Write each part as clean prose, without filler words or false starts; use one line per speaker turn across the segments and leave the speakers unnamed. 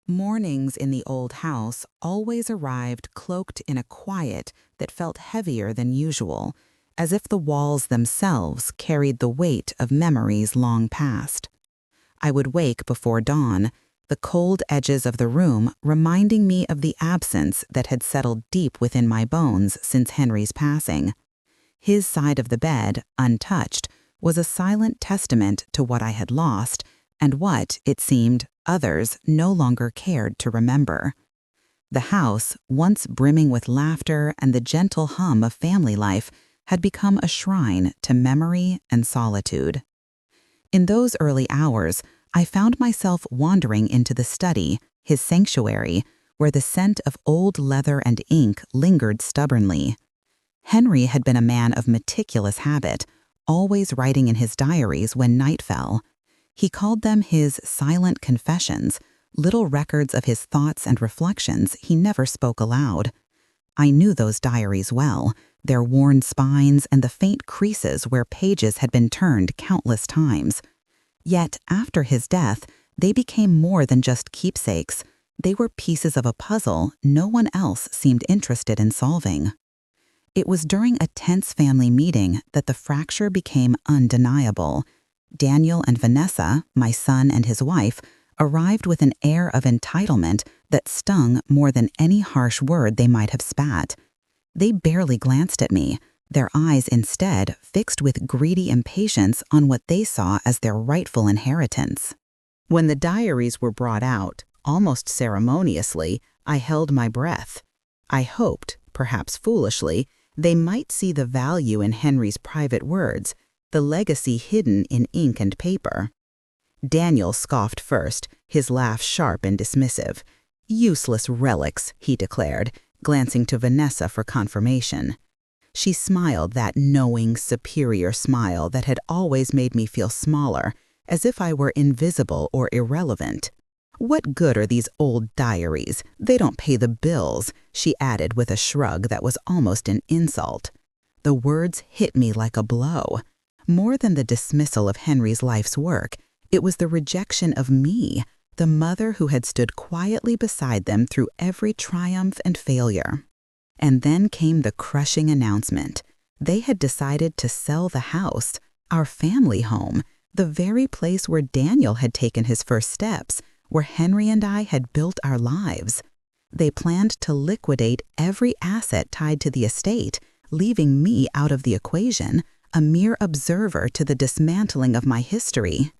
Mornings in the old house always arrived cloaked in a quiet that felt heavier than usual, as if the walls themselves carried the weight of memories long past. I would wake before dawn, the cold edges of the room reminding me of the absence that had settled deep within my bones since Henry's passing. His side of the bed, untouched, was a silent testament to what I had lost and what, it seemed, others no longer cared to remember. The house, once brimming with laughter and the gentle hum of family life, had become a shrine to memory and solitude. In those early hours, I found myself wandering into the study, his sanctuary, where the scent of old leather and ink lingered stubbornly. Henry had been a man of meticulous habit, always writing in his diaries when night fell. He called them his silent confessions, little records of his thoughts and reflections he never spoke aloud. I knew those diaries well, their worn spines and the faint creases where pages had been turned countless times. Yet, after his death, they became more than just keepsakes. They were pieces of a puzzle no one else seemed interested in solving. It was during a tense family meeting that the fracture became undeniable. Daniel and Vanessa, my son and his wife, arrived with an air of entitlement that stung more than any harsh word they might have spat. They barely glanced at me, their eyes instead fixed with greedy impatience on what they saw as their rightful inheritance. When the diaries were brought out, almost ceremoniously, I held my breath. I hoped, perhaps foolishly, they might see the value in Henry's private words, the legacy hidden in ink and paper. Daniel scoffed first, his laugh sharp and dismissive. "Useless relics," he declared, glancing to Vanessa for confirmation. She smiled that knowing, superior smile that had always made me feel smaller, as if I were invisible or irrelevant. "What good are these old diaries? They don't pay the bills," she added with a shrug that was almost an insult. The words hit me like a blow. More than the dismissal of Henry's life's work, it was the rejection of me, the mother who had stood quietly beside them through every triumph and failure. And then came the crushing announcement. They had decided to sell the house, our family home, the very place where Daniel had taken his first steps, where Henry and I had built our lives. They planned to liquidate every asset tied to the estate, leaving me out of the equation, a mere observer to the dismantling of my history.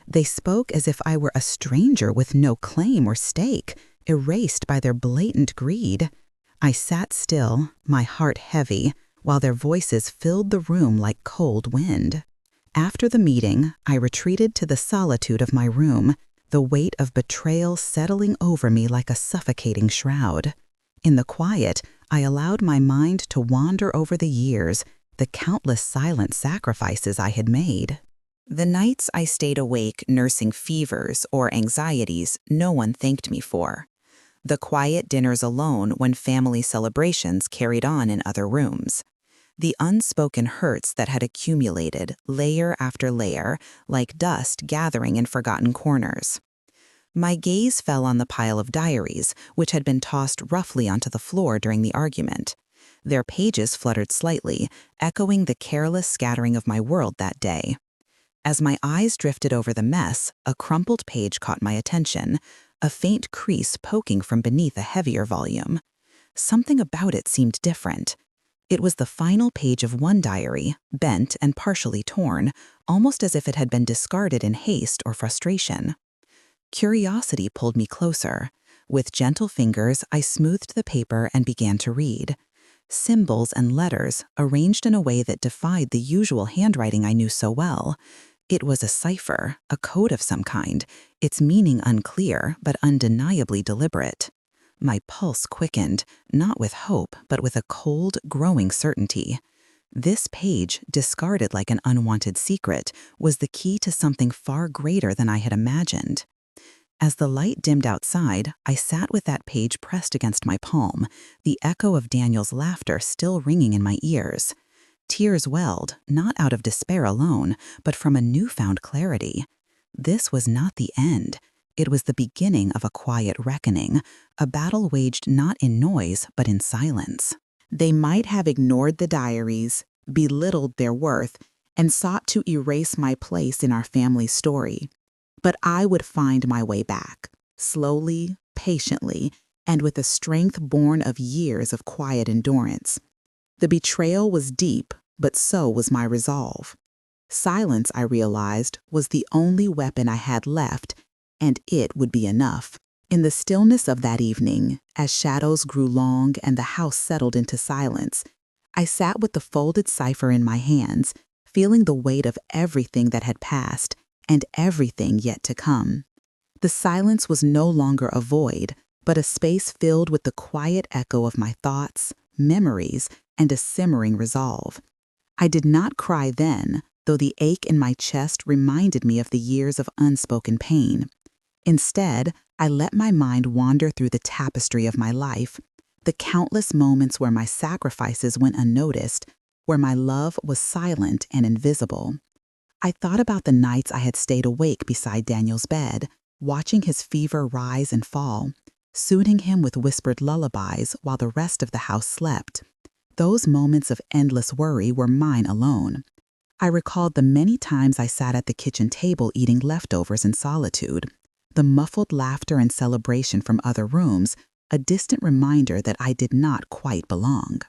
They spoke as if I were a stranger with no claim or stake, erased by their blatant greed. I sat still, my heart heavy, while their voices filled the room like cold wind. After the meeting, I retreated to the solitude of my room, the weight of betrayal settling over me like a suffocating shroud. In the quiet, I allowed my mind to wander over the years, the countless silent sacrifices I had made. The nights I stayed awake nursing fevers or anxieties no one thanked me for. The quiet dinners alone when family celebrations carried on in other rooms. The unspoken hurts that had accumulated, layer after layer, like dust gathering in forgotten corners. My gaze fell on the pile of diaries, which had been tossed roughly onto the floor during the argument. Their pages fluttered slightly, echoing the careless scattering of my world that day. As my eyes drifted over the mess, a crumpled page caught my attention, a faint crease poking from beneath a heavier volume. Something about it seemed different. It was the final page of one diary, bent and partially torn, almost as if it had been discarded in haste or frustration. Curiosity pulled me closer. With gentle fingers, I smoothed the paper and began to read. Symbols and letters, arranged in a way that defied the usual handwriting I knew so well. It was a cipher, a code of some kind, its meaning unclear but undeniably deliberate. My pulse quickened, not with hope, but with a cold, growing certainty. This page, discarded like an unwanted secret, was the key to something far greater than I had imagined. As the light dimmed outside, I sat with that page pressed against my palm, the echo of Daniel's laughter still ringing in my ears. Tears welled, not out of despair alone, but from a newfound clarity. This was not the end. It was the beginning of a quiet reckoning, a battle waged not in noise but in silence. They might have ignored the diaries, belittled their worth, and sought to erase my place in our family's story. But I would find my way back, slowly, patiently, and with a strength born of years of quiet endurance. The betrayal was deep, but so was my resolve. Silence, I realized, was the only weapon I had left, and it would be enough. In the stillness of that evening, as shadows grew long and the house settled into silence, I sat with the folded cipher in my hands, feeling the weight of everything that had passed and everything yet to come. The silence was no longer a void, but a space filled with the quiet echo of my thoughts, memories, and a simmering resolve. I did not cry then, though the ache in my chest reminded me of the years of unspoken pain. Instead, I let my mind wander through the tapestry of my life, the countless moments where my sacrifices went unnoticed, where my love was silent and invisible. I thought about the nights I had stayed awake beside Daniel's bed, watching his fever rise and fall, soothing him with whispered lullabies while the rest of the house slept. Those moments of endless worry were mine alone. I recalled the many times I sat at the kitchen table eating leftovers in solitude, the muffled laughter and celebration from other rooms, a distant reminder that I did not quite belong.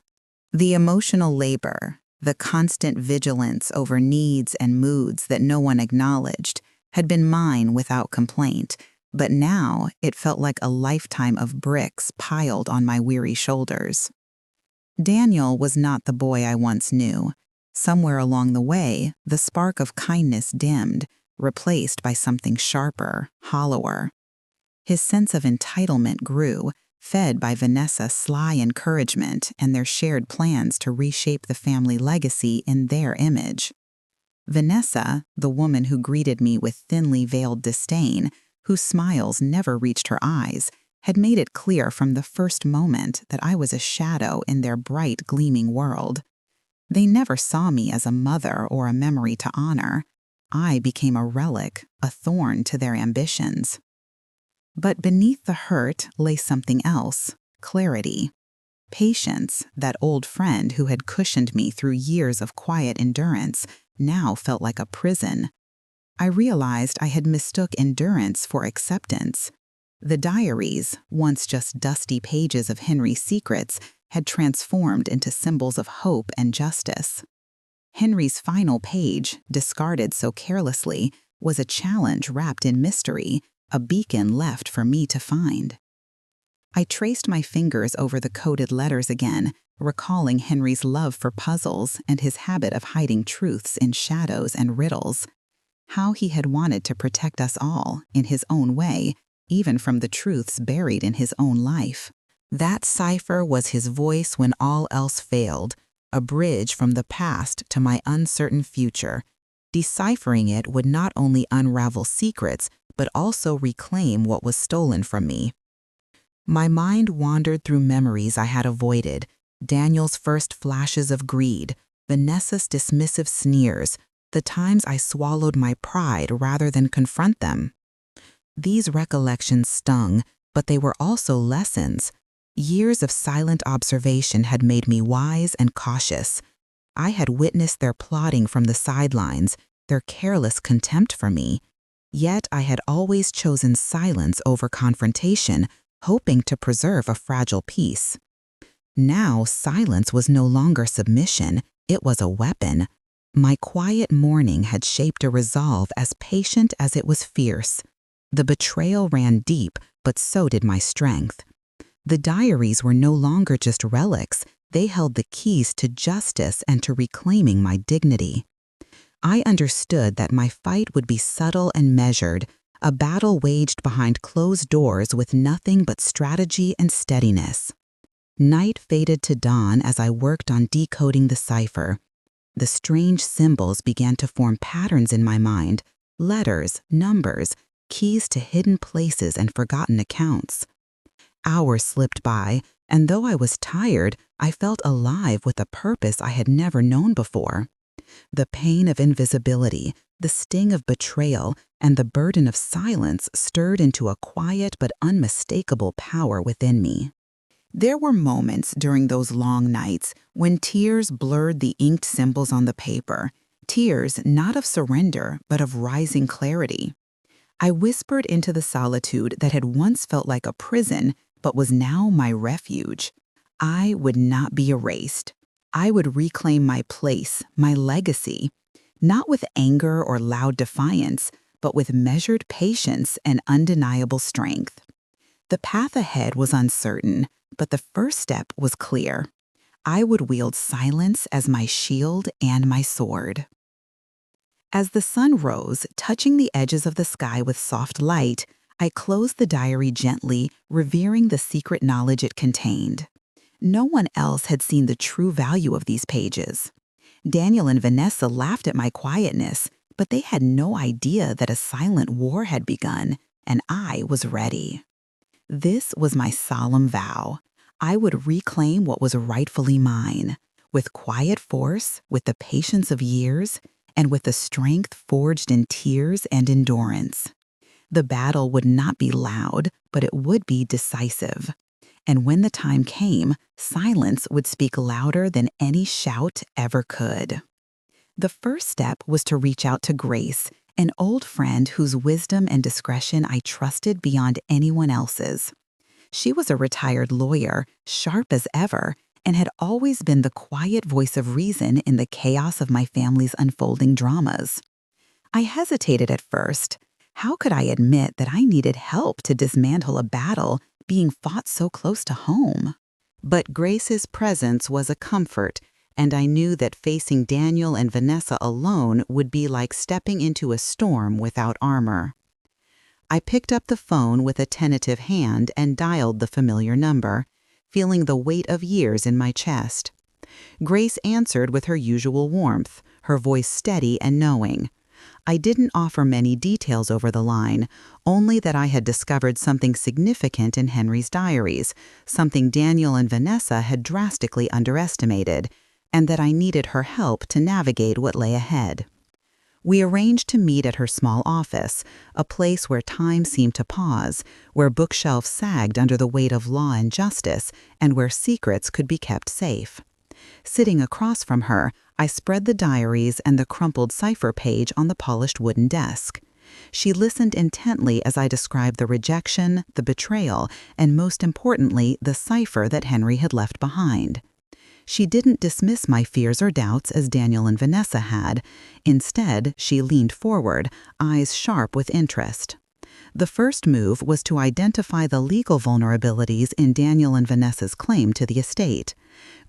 The emotional labor, the constant vigilance over needs and moods that no one acknowledged, had been mine without complaint, but now it felt like a lifetime of bricks piled on my weary shoulders. Daniel was not the boy I once knew. Somewhere along the way, the spark of kindness dimmed, replaced by something sharper, hollower. His sense of entitlement grew, fed by Vanessa's sly encouragement and their shared plans to reshape the family legacy in their image. Vanessa, the woman who greeted me with thinly veiled disdain, whose smiles never reached her eyes, had made it clear from the first moment that I was a shadow in their bright, gleaming world. They never saw me as a mother or a memory to honor. I became a relic, a thorn to their ambitions. But beneath the hurt lay something else, clarity. Patience, that old friend who had cushioned me through years of quiet endurance, now felt like a prison. I realized I had mistook endurance for acceptance. The diaries, once just dusty pages of Henry's secrets, had transformed into symbols of hope and justice. Henry's final page, discarded so carelessly, was a challenge wrapped in mystery, a beacon left for me to find. I traced my fingers over the coded letters again, recalling Henry's love for puzzles and his habit of hiding truths in shadows and riddles. How he had wanted to protect us all, in his own way, even from the truths buried in his own life. That cipher was his voice when all else failed, a bridge from the past to my uncertain future. Deciphering it would not only unravel secrets, but also reclaim what was stolen from me. My mind wandered through memories I had avoided, Daniel's first flashes of greed, Vanessa's dismissive sneers, the times I swallowed my pride rather than confront them. These recollections stung, but they were also lessons. Years of silent observation had made me wise and cautious. I had witnessed their plotting from the sidelines, their careless contempt for me. Yet I had always chosen silence over confrontation, hoping to preserve a fragile peace. Now silence was no longer submission, it was a weapon. My quiet mourning had shaped a resolve as patient as it was fierce. The betrayal ran deep, but so did my strength. The diaries were no longer just relics, they held the keys to justice and to reclaiming my dignity. I understood that my fight would be subtle and measured, a battle waged behind closed doors with nothing but strategy and steadiness. Night faded to dawn as I worked on decoding the cipher. The strange symbols began to form patterns in my mind, letters, numbers, keys to hidden places and forgotten accounts. Hours slipped by, and though I was tired, I felt alive with a purpose I had never known before. The pain of invisibility, The sting of betrayal and the burden of silence stirred into a quiet but unmistakable power within me. There were moments during those long nights when tears blurred the inked symbols on the paper, tears not of surrender but of rising clarity. I whispered into the solitude that had once felt like a prison but was now my refuge. I would not be erased. I would reclaim my place, my legacy, not with anger or loud defiance, but with measured patience and undeniable strength. The path ahead was uncertain, but the first step was clear. I would wield silence as my shield and my sword. As the sun rose, touching the edges of the sky with soft light, I closed the diary gently, revering the secret knowledge it contained. No one else had seen the true value of these pages. Daniel and Vanessa laughed at my quietness, but they had no idea that a silent war had begun, and I was ready. This was my solemn vow. I would reclaim what was rightfully mine, with quiet force, with the patience of years, and with the strength forged in tears and endurance. The battle would not be loud, but it would be decisive. And when the time came, silence would speak louder than any shout ever could. The first step was to reach out to Grace, an old friend whose wisdom and discretion I trusted beyond anyone else's. She was a retired lawyer, sharp as ever, and had always been the quiet voice of reason in the chaos of my family's unfolding dramas. I hesitated at first. How could I admit that I needed help to dismantle a battle being fought so close to home? But Grace's presence was a comfort, and I knew that facing Daniel and Vanessa alone would be like stepping into a storm without armor. I picked up the phone with a tentative hand and dialed the familiar number, feeling the weight of years in my chest. Grace answered with her usual warmth, her voice steady and knowing. I didn't offer many details over the line, only that I had discovered something significant in Henry's diaries, something Daniel and Vanessa had drastically underestimated, and that I needed her help to navigate what lay ahead. We arranged to meet at her small office, a place where time seemed to pause, where bookshelves sagged under the weight of law and justice, and where secrets could be kept safe. Sitting across from her, I spread the diaries and the crumpled cipher page on the polished wooden desk. She listened intently as I described the rejection, the betrayal, and most importantly, the cipher that Henry had left behind. She didn't dismiss my fears or doubts as Daniel and Vanessa had. Instead, she leaned forward, eyes sharp with interest. The first move was to identify the legal vulnerabilities in Daniel and Vanessa's claim to the estate.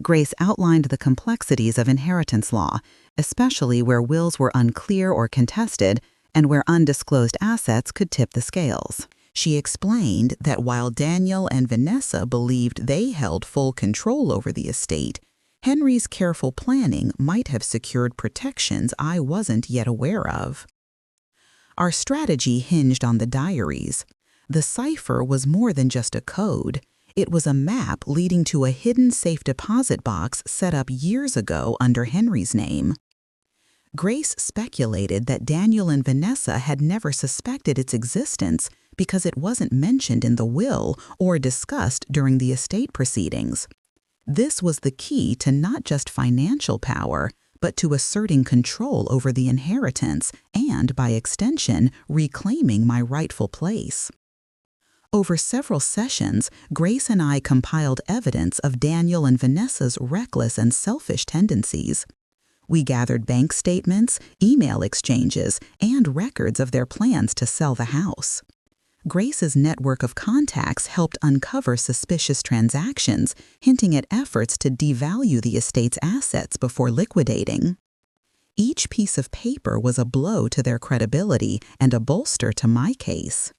Grace outlined the complexities of inheritance law, especially where wills were unclear or contested and where undisclosed assets could tip the scales. She explained that while Daniel and Vanessa believed they held full control over the estate, Henry's careful planning might have secured protections I wasn't yet aware of. Our strategy hinged on the diaries. The cipher was more than just a code. It was a map leading to a hidden safe deposit box set up years ago under Henry's name. Grace speculated that Daniel and Vanessa had never suspected its existence because it wasn't mentioned in the will or discussed during the estate proceedings. This was the key to not just financial power, but to asserting control over the inheritance and, by extension, reclaiming my rightful place. Over several sessions, Grace and I compiled evidence of Daniel and Vanessa's reckless and selfish tendencies. We gathered bank statements, email exchanges, and records of their plans to sell the house. Grace's network of contacts helped uncover suspicious transactions, hinting at efforts to devalue the estate's assets before liquidating. Each piece of paper was a blow to their credibility and a bolster to my case.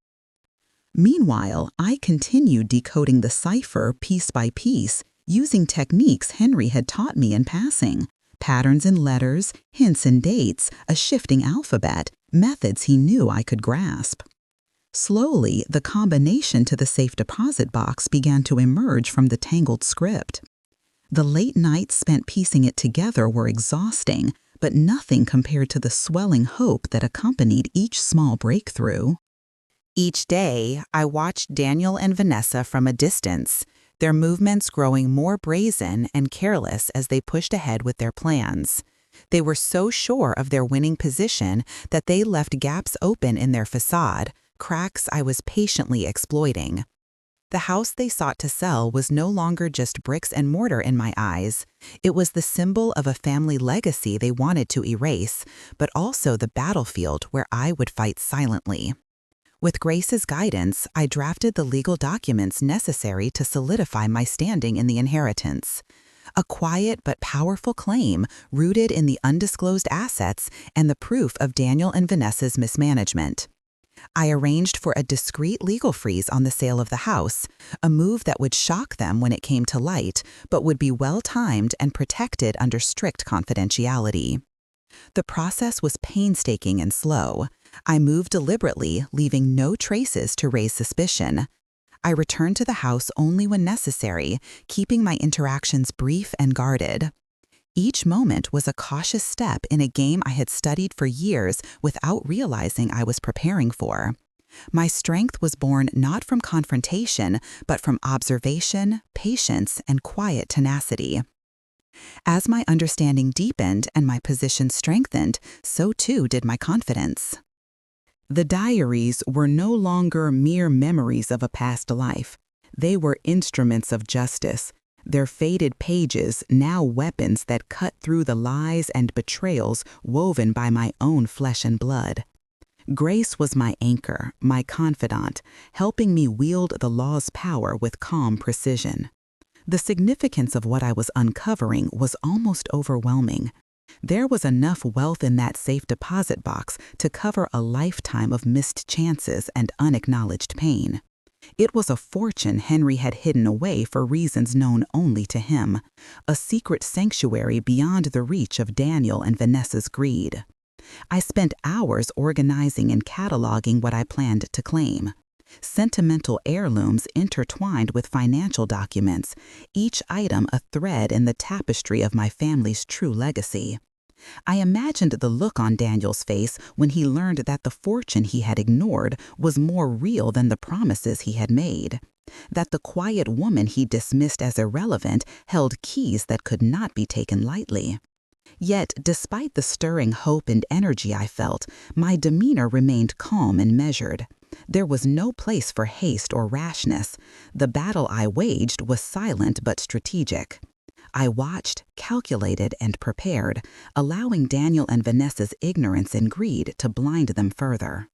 Meanwhile, I continued decoding the cipher piece by piece, using techniques Henry had taught me in passing: patterns in letters, hints in dates, a shifting alphabet, methods he knew I could grasp. Slowly, the combination to the safe deposit box began to emerge from the tangled script. The late nights spent piecing it together were exhausting, but nothing compared to the swelling hope that accompanied each small breakthrough. Each day, I watched Daniel and Vanessa from a distance, their movements growing more brazen and careless as they pushed ahead with their plans. They were so sure of their winning position that they left gaps open in their facade, cracks I was patiently exploiting. The house they sought to sell was no longer just bricks and mortar in my eyes. It was the symbol of a family legacy they wanted to erase, but also the battlefield where I would fight silently. With Grace's guidance, I drafted the legal documents necessary to solidify my standing in the inheritance. A quiet but powerful claim rooted in the undisclosed assets and the proof of Daniel and Vanessa's mismanagement. I arranged for a discreet legal freeze on the sale of the house, a move that would shock them when it came to light, but would be well-timed and protected under strict confidentiality. The process was painstaking and slow. I moved deliberately, leaving no traces to raise suspicion. I returned to the house only when necessary, keeping my interactions brief and guarded. Each moment was a cautious step in a game I had studied for years without realizing I was preparing for. My strength was born not from confrontation, but from observation, patience, and quiet tenacity. As my understanding deepened and my position strengthened, so too did my confidence. The diaries were no longer mere memories of a past life. They were instruments of justice, their faded pages now weapons that cut through the lies and betrayals woven by my own flesh and blood. Grace was my anchor, my confidant, helping me wield the law's power with calm precision. The significance of what I was uncovering was almost overwhelming. There was enough wealth in that safe deposit box to cover a lifetime of missed chances and unacknowledged pain. It was a fortune Henry had hidden away for reasons known only to him, a secret sanctuary beyond the reach of Daniel and Vanessa's greed. I spent hours organizing and cataloging what I planned to claim. Sentimental heirlooms intertwined with financial documents, each item a thread in the tapestry of my family's true legacy. I imagined the look on Daniel's face when he learned that the fortune he had ignored was more real than the promises he had made, that the quiet woman he dismissed as irrelevant held keys that could not be taken lightly. Yet, despite the stirring hope and energy I felt, my demeanor remained calm and measured. There was no place for haste or rashness. The battle I waged was silent but strategic. I watched, calculated, and prepared, allowing Daniel and Vanessa's ignorance and greed to blind them further.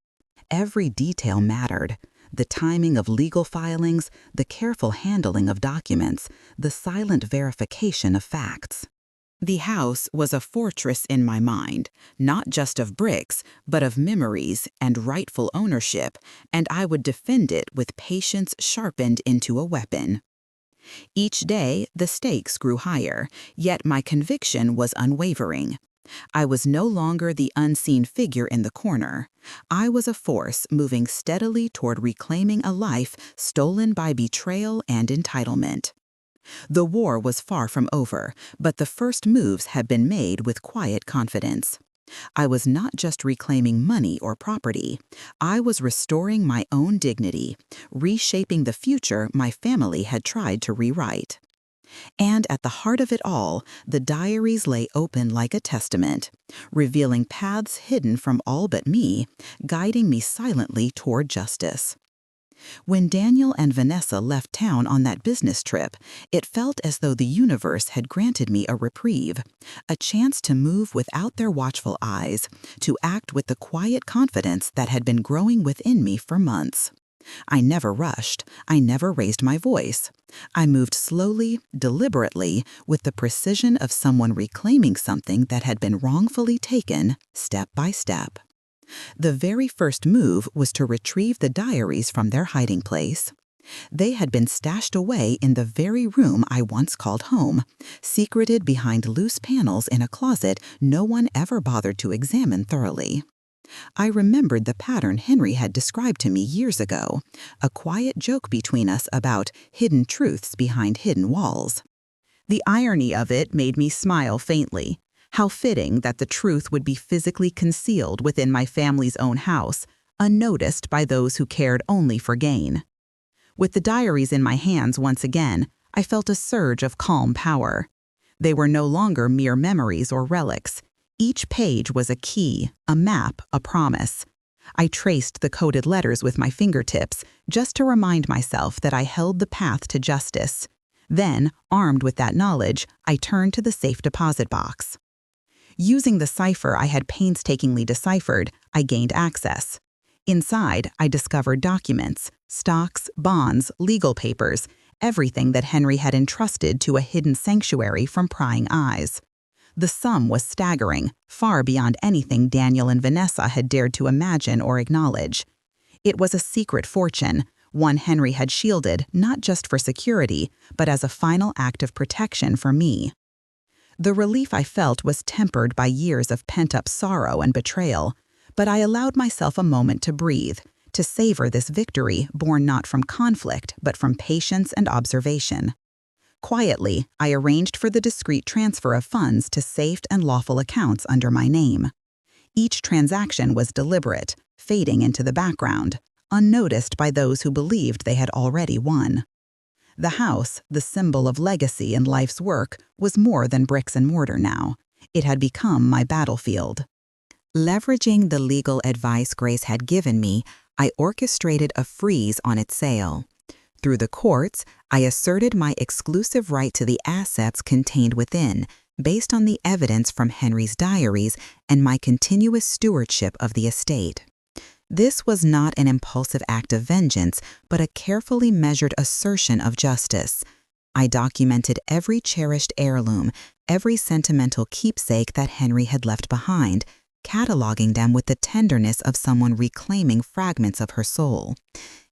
Every detail mattered. The timing of legal filings, the careful handling of documents, the silent verification of facts. The house was a fortress in my mind, not just of bricks, but of memories and rightful ownership, and I would defend it with patience sharpened into a weapon. Each day, the stakes grew higher, yet my conviction was unwavering. I was no longer the unseen figure in the corner. I was a force moving steadily toward reclaiming a life stolen by betrayal and entitlement. The war was far from over, but the first moves had been made with quiet confidence. I was not just reclaiming money or property. I was restoring my own dignity, reshaping the future my family had tried to rewrite. And at the heart of it all, the diaries lay open like a testament, revealing paths hidden from all but me, guiding me silently toward justice. When Daniel and Vanessa left town on that business trip, it felt as though the universe had granted me a reprieve, a chance to move without their watchful eyes, to act with the quiet confidence that had been growing within me for months. I never rushed. I never raised my voice. I moved slowly, deliberately, with the precision of someone reclaiming something that had been wrongfully taken, step by step. The very first move was to retrieve the diaries from their hiding place. They had been stashed away in the very room I once called home, secreted behind loose panels in a closet no one ever bothered to examine thoroughly. I remembered the pattern Henry had described to me years ago, a quiet joke between us about hidden truths behind hidden walls. The irony of it made me smile faintly. How fitting that the truth would be physically concealed within my family's own house, unnoticed by those who cared only for gain. With the diaries in my hands once again, I felt a surge of calm power. They were no longer mere memories or relics. Each page was a key, a map, a promise. I traced the coded letters with my fingertips, just to remind myself that I held the path to justice. Then, armed with that knowledge, I turned to the safe deposit box. Using the cipher I had painstakingly deciphered, I gained access. Inside, I discovered documents, stocks, bonds, legal papers, everything that Henry had entrusted to a hidden sanctuary from prying eyes. The sum was staggering, far beyond anything Daniel and Vanessa had dared to imagine or acknowledge. It was a secret fortune, one Henry had shielded not just for security, but as a final act of protection for me. The relief I felt was tempered by years of pent-up sorrow and betrayal, but I allowed myself a moment to breathe, to savor this victory born not from conflict but from patience and observation. Quietly, I arranged for the discreet transfer of funds to safe and lawful accounts under my name. Each transaction was deliberate, fading into the background, unnoticed by those who believed they had already won. The house, the symbol of legacy and life's work, was more than bricks and mortar now. It had become my battlefield. Leveraging the legal advice Grace had given me, I orchestrated a freeze on its sale. Through the courts, I asserted my exclusive right to the assets contained within, based on the evidence from Henry's diaries and my continuous stewardship of the estate. This was not an impulsive act of vengeance, but a carefully measured assertion of justice. I documented every cherished heirloom, every sentimental keepsake that Henry had left behind, cataloging them with the tenderness of someone reclaiming fragments of her soul.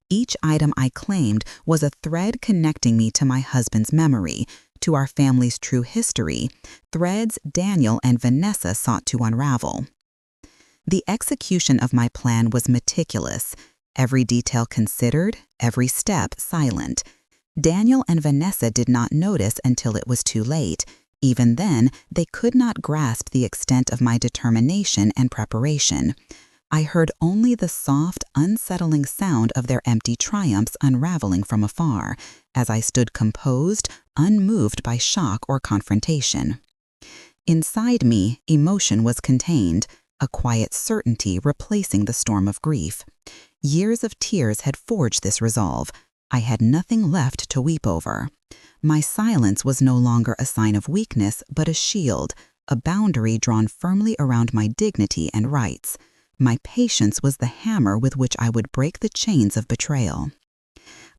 Each item I claimed was a thread connecting me to my husband's memory, to our family's true history, threads Daniel and Vanessa sought to unravel. The execution of my plan was meticulous, every detail considered, every step silent. Daniel and Vanessa did not notice until it was too late. Even then, they could not grasp the extent of my determination and preparation. I heard only the soft, unsettling sound of their empty triumphs unraveling from afar, as I stood composed, unmoved by shock or confrontation. Inside me, emotion was contained, a quiet certainty replacing the storm of grief. Years of tears had forged this resolve. I had nothing left to weep over. My silence was no longer a sign of weakness, but a shield, a boundary drawn firmly around my dignity and rights. My patience was the hammer with which I would break the chains of betrayal.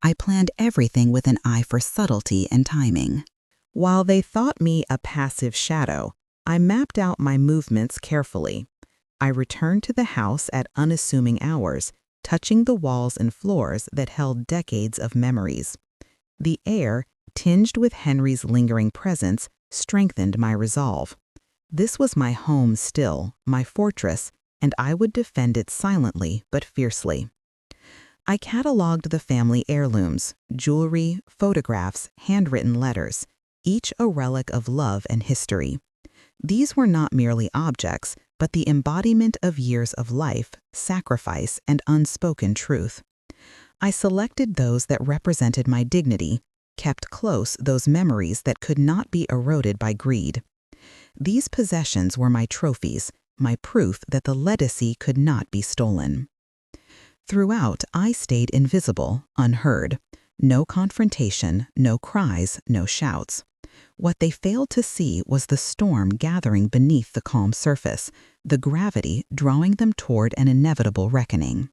I planned everything with an eye for subtlety and timing. While they thought me a passive shadow, I mapped out my movements carefully. I returned to the house at unassuming hours, touching the walls and floors that held decades of memories. The air, tinged with Henry's lingering presence, strengthened my resolve. This was my home still, my fortress, and I would defend it silently but fiercely. I cataloged the family heirlooms, jewelry, photographs, handwritten letters, each a relic of love and history. These were not merely objects, but the embodiment of years of life, sacrifice, and unspoken truth. I selected those that represented my dignity, kept close those memories that could not be eroded by greed. These possessions were my trophies, my proof that the legacy could not be stolen. Throughout, I stayed invisible, unheard. No confrontation, no cries, no shouts. What they failed to see was the storm gathering beneath the calm surface, the gravity drawing them toward an inevitable reckoning.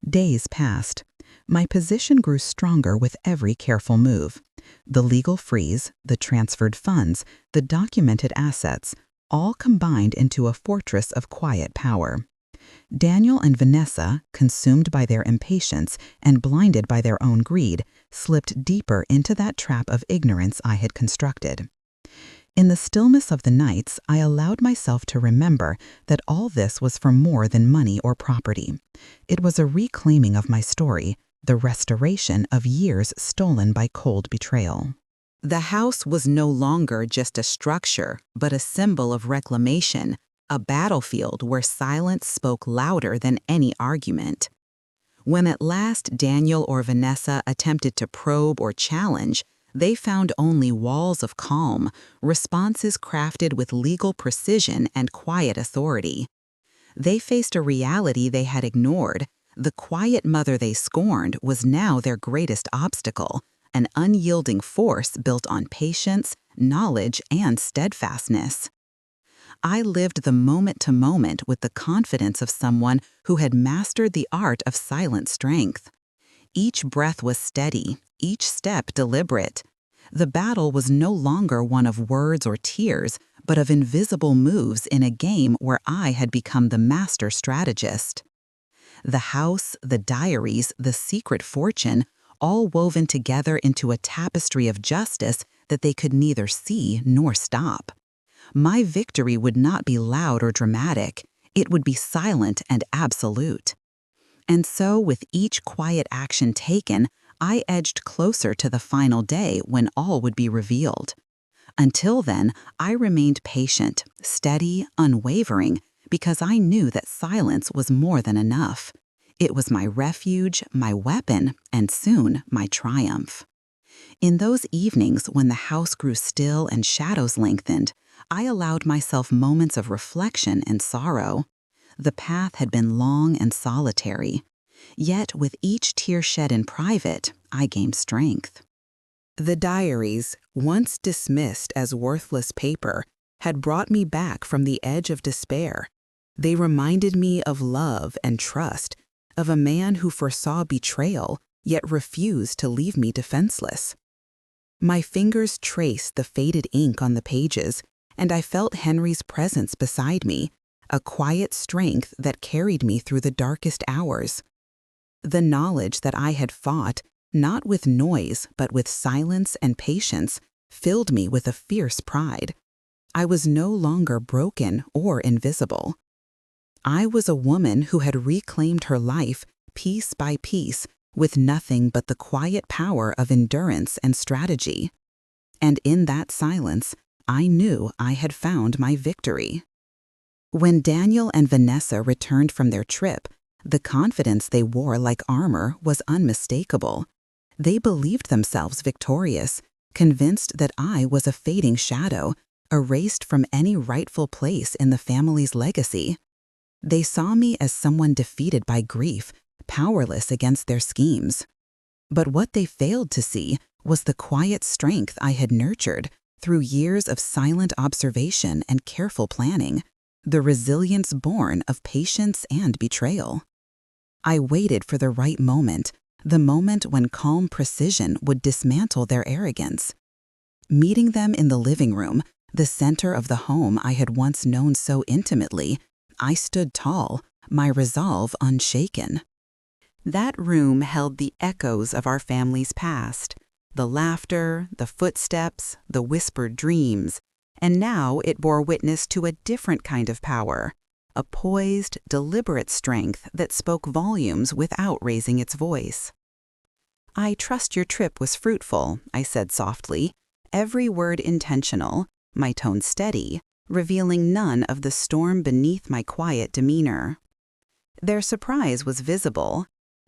Days passed. My position grew stronger with every careful move. The legal freeze, the transferred funds, the documented assets, all combined into a fortress of quiet power. Daniel and Vanessa, consumed by their impatience and blinded by their own greed, slipped deeper into that trap of ignorance I had constructed. In the stillness of the nights, I allowed myself to remember that all this was for more than money or property. It was a reclaiming of my story, the restoration of years stolen by cold betrayal. The house was no longer just a structure, but a symbol of reclamation, a battlefield where silence spoke louder than any argument. When at last Daniel or Vanessa attempted to probe or challenge, they found only walls of calm, responses crafted with legal precision and quiet authority. They faced a reality they had ignored. The quiet mother they scorned was now their greatest obstacle, an unyielding force built on patience, knowledge, and steadfastness. I lived the moment to moment with the confidence of someone who had mastered the art of silent strength. Each breath was steady, each step deliberate. The battle was no longer one of words or tears, but of invisible moves in a game where I had become the master strategist. The house, the diaries, the secret fortune, all woven together into a tapestry of justice that they could neither see nor stop. My victory would not be loud or dramatic. It would be silent and absolute. And so, with each quiet action taken, I edged closer to the final day when all would be revealed. Until then, I remained patient, steady, unwavering, because I knew that silence was more than enough. It was my refuge, my weapon, and soon my triumph. In those evenings when the house grew still and shadows lengthened, I allowed myself moments of reflection and sorrow. The path had been long and solitary. Yet with each tear shed in private, I gained strength. The diaries, once dismissed as worthless paper, had brought me back from the edge of despair. They reminded me of love and trust, of a man who foresaw betrayal, yet refused to leave me defenseless. My fingers traced the faded ink on the pages, and I felt Henry's presence beside me, a quiet strength that carried me through the darkest hours. The knowledge that I had fought, not with noise but with silence and patience, filled me with a fierce pride. I was no longer broken or invisible. I was a woman who had reclaimed her life, piece by piece, with nothing but the quiet power of endurance and strategy. And in that silence, I knew I had found my victory. When Daniel and Vanessa returned from their trip, the confidence they wore like armor was unmistakable. They believed themselves victorious, convinced that I was a fading shadow, erased from any rightful place in the family's legacy. They saw me as someone defeated by grief, powerless against their schemes. But what they failed to see was the quiet strength I had nurtured through years of silent observation and careful planning, the resilience born of patience and betrayal. I waited for the right moment, the moment when calm precision would dismantle their arrogance. Meeting them in the living room, the center of the home I had once known so intimately, I stood tall, my resolve unshaken. That room held the echoes of our family's past, the laughter, the footsteps, the whispered dreams, and now it bore witness to a different kind of power, a poised, deliberate strength that spoke volumes without raising its voice. "I trust your trip was fruitful," I said softly, every word intentional, my tone steady, revealing none of the storm beneath my quiet demeanor. Their surprise was visible.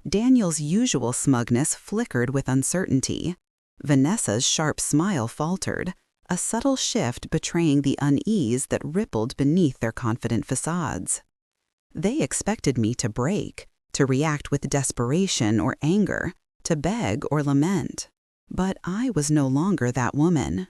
Daniel's usual smugness flickered with uncertainty. Vanessa's sharp smile faltered, a subtle shift betraying the unease that rippled beneath their confident facades. They expected me to break, to react with desperation or anger, to beg or lament. But I was no longer that woman.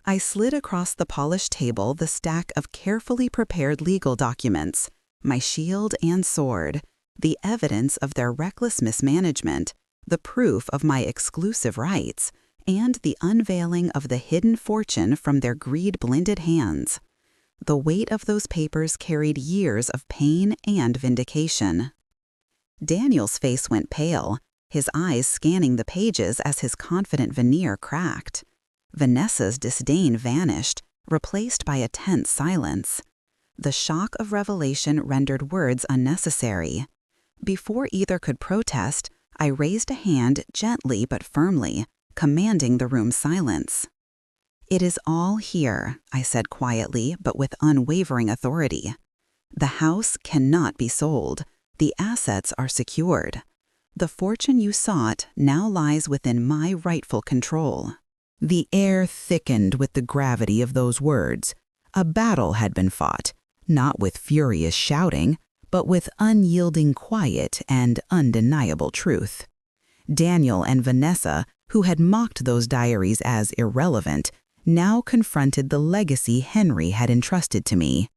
I slid across the polished table the stack of carefully prepared legal documents, my shield and sword, the evidence of their reckless mismanagement, the proof of my exclusive rights, and the unveiling of the hidden fortune from their greed-blinded hands. The weight of those papers carried years of pain and vindication. Daniel's face went pale, his eyes scanning the pages as his confident veneer cracked. Vanessa's disdain vanished, replaced by a tense silence. The shock of revelation rendered words unnecessary. Before either could protest, I raised a hand gently but firmly, commanding the room's silence. "It is all here," I said quietly, but with unwavering authority. "The house cannot be sold. The assets are secured. The fortune you sought now lies within my rightful control." The air thickened with the gravity of those words. A battle had been fought, not with furious shouting, but with unyielding quiet and undeniable truth. Daniel and Vanessa, who had mocked those diaries as irrelevant, now confronted the legacy Henry had entrusted to me.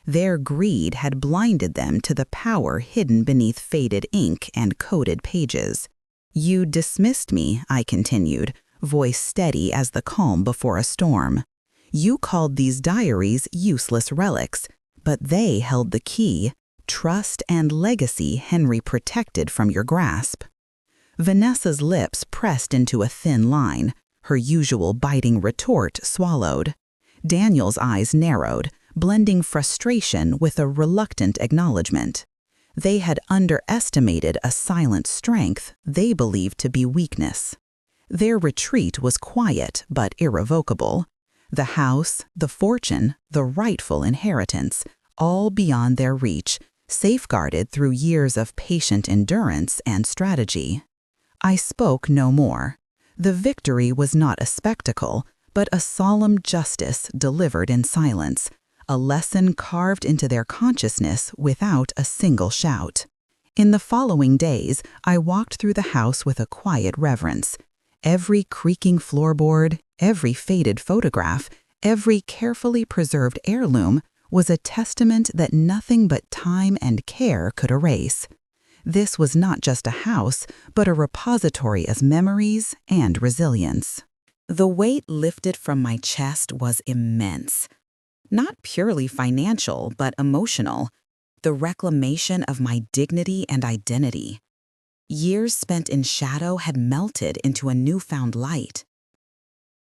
Their greed had blinded them to the power hidden beneath faded ink and coded pages. "You dismissed me," I continued, voice steady as the calm before a storm. "You called these diaries useless relics, but they held the key, trust and legacy Henry protected from your grasp." Vanessa's lips pressed into a thin line, her usual biting retort swallowed. Daniel's eyes narrowed, blending frustration with a reluctant acknowledgement. They had underestimated a silent strength they believed to be weakness. Their retreat was quiet but irrevocable. The house, the fortune, the rightful inheritance, all beyond their reach, safeguarded through years of patient endurance and strategy. I spoke no more. The victory was not a spectacle, but a solemn justice delivered in silence, a lesson carved into their consciousness without a single shout. In the following days, I walked through the house with a quiet reverence. Every creaking floorboard, every faded photograph, every carefully preserved heirloom was a testament that nothing but time and care could erase. This was not just a house, but a repository of memories and resilience. The weight lifted from my chest was immense. Not purely financial, but emotional. The reclamation of my dignity and identity. Years spent in shadow had melted into a newfound light.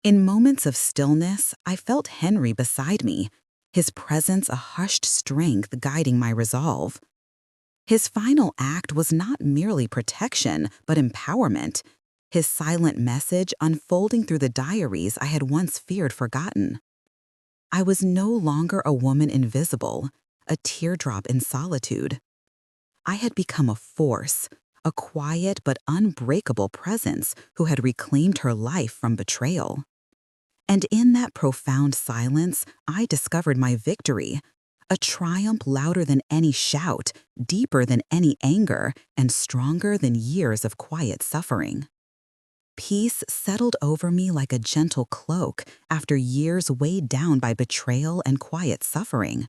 In moments of stillness, I felt Henry beside me, his presence a hushed strength guiding my resolve. His final act was not merely protection, but empowerment, his silent message unfolding through the diaries I had once feared forgotten. I was no longer a woman invisible, a teardrop in solitude. I had become a force, a quiet but unbreakable presence who had reclaimed her life from betrayal. And in that profound silence, I discovered my victory, a triumph louder than any shout, deeper than any anger, and stronger than years of quiet suffering. Peace settled over me like a gentle cloak after years weighed down by betrayal and quiet suffering.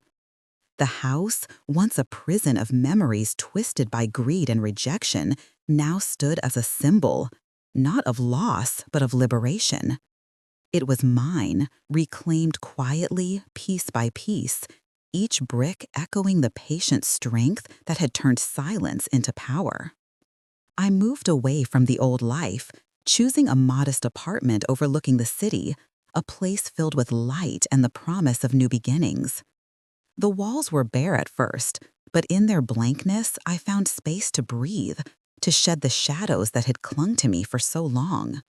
The house, once a prison of memories twisted by greed and rejection, now stood as a symbol, not of loss, but of liberation. It was mine, reclaimed quietly, piece by piece, each brick echoing the patient strength that had turned silence into power. I moved away from the old life, choosing a modest apartment overlooking the city, a place filled with light and the promise of new beginnings. The walls were bare at first, but in their blankness I found space to breathe, to shed the shadows that had clung to me for so long.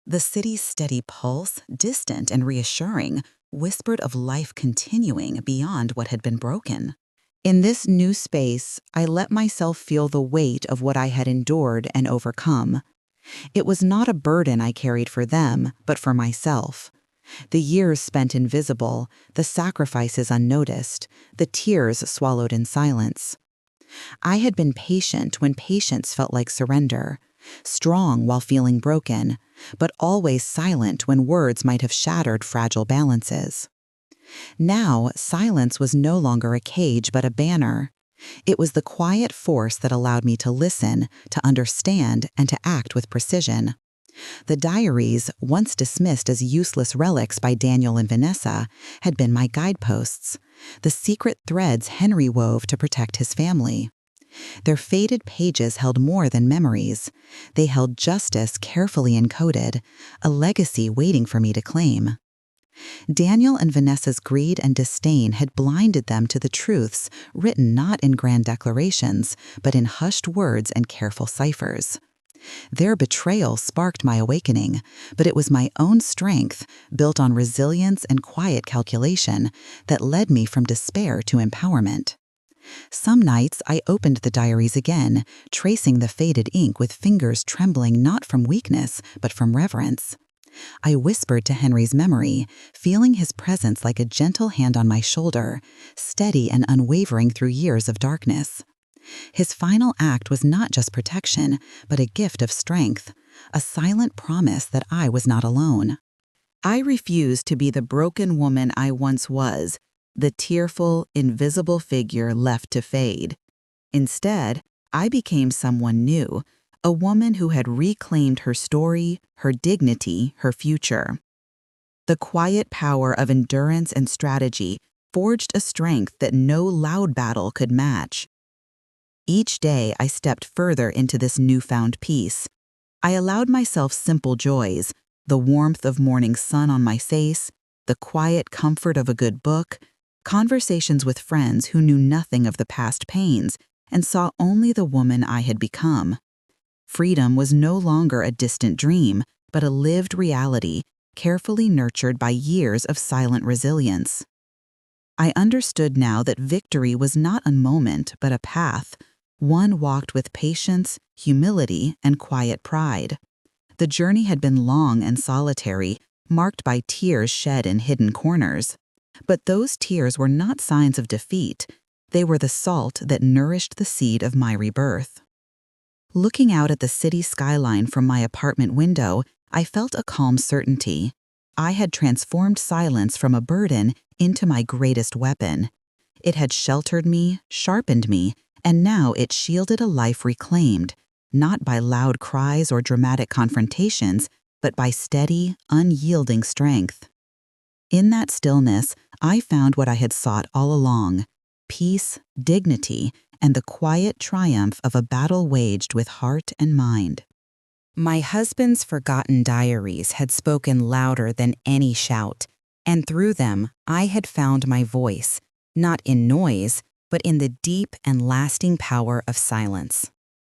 The city's steady pulse, distant and reassuring, whispered of life continuing beyond what had been broken. In this new space, I let myself feel the weight of what I had endured and overcome. It was not a burden I carried for them, but for myself. The years spent invisible, the sacrifices unnoticed, the tears swallowed in silence. I had been patient when patience felt like surrender, strong while feeling broken, but always silent when words might have shattered fragile balances. Now, silence was no longer a cage but a banner. It was the quiet force that allowed me to listen, to understand, and to act with precision. The diaries, once dismissed as useless relics by Daniel and Vanessa, had been my guideposts, the secret threads Henry wove to protect his family. Their faded pages held more than memories. They held justice carefully encoded, a legacy waiting for me to claim. Daniel and Vanessa's greed and disdain had blinded them to the truths written not in grand declarations, but in hushed words and careful ciphers. Their betrayal sparked my awakening, but it was my own strength, built on resilience and quiet calculation, that led me from despair to empowerment. Some nights I opened the diaries again, tracing the faded ink with fingers trembling not from weakness, but from reverence. I whispered to Henry's memory, feeling his presence like a gentle hand on my shoulder, steady and unwavering through years of darkness. His final act was not just protection, but a gift of strength, a silent promise that I was not alone. I refused to be the broken woman I once was, the tearful, invisible figure left to fade. Instead, I became someone new, a woman who had reclaimed her story, her dignity, her future. The quiet power of endurance and strategy forged a strength that no loud battle could match. Each day I stepped further into this newfound peace. I allowed myself simple joys, the warmth of morning sun on my face, the quiet comfort of a good book, conversations with friends who knew nothing of the past pains and saw only the woman I had become. Freedom was no longer a distant dream, but a lived reality, carefully nurtured by years of silent resilience. I understood now that victory was not a moment, but a path, one walked with patience, humility, and quiet pride. The journey had been long and solitary, marked by tears shed in hidden corners. But those tears were not signs of defeat. They were the salt that nourished the seed of my rebirth. Looking out at the city skyline from my apartment window, I felt a calm certainty. I had transformed silence from a burden into my greatest weapon. It had sheltered me, sharpened me, and now it shielded a life reclaimed, not by loud cries or dramatic confrontations, but by steady, unyielding strength. In that stillness, I found what I had sought all along: peace, dignity, and the quiet triumph of a battle waged with heart and mind. My husband's forgotten diaries had spoken louder than any shout, and through them I had found my voice, not in noise, but in the deep and lasting power of silence.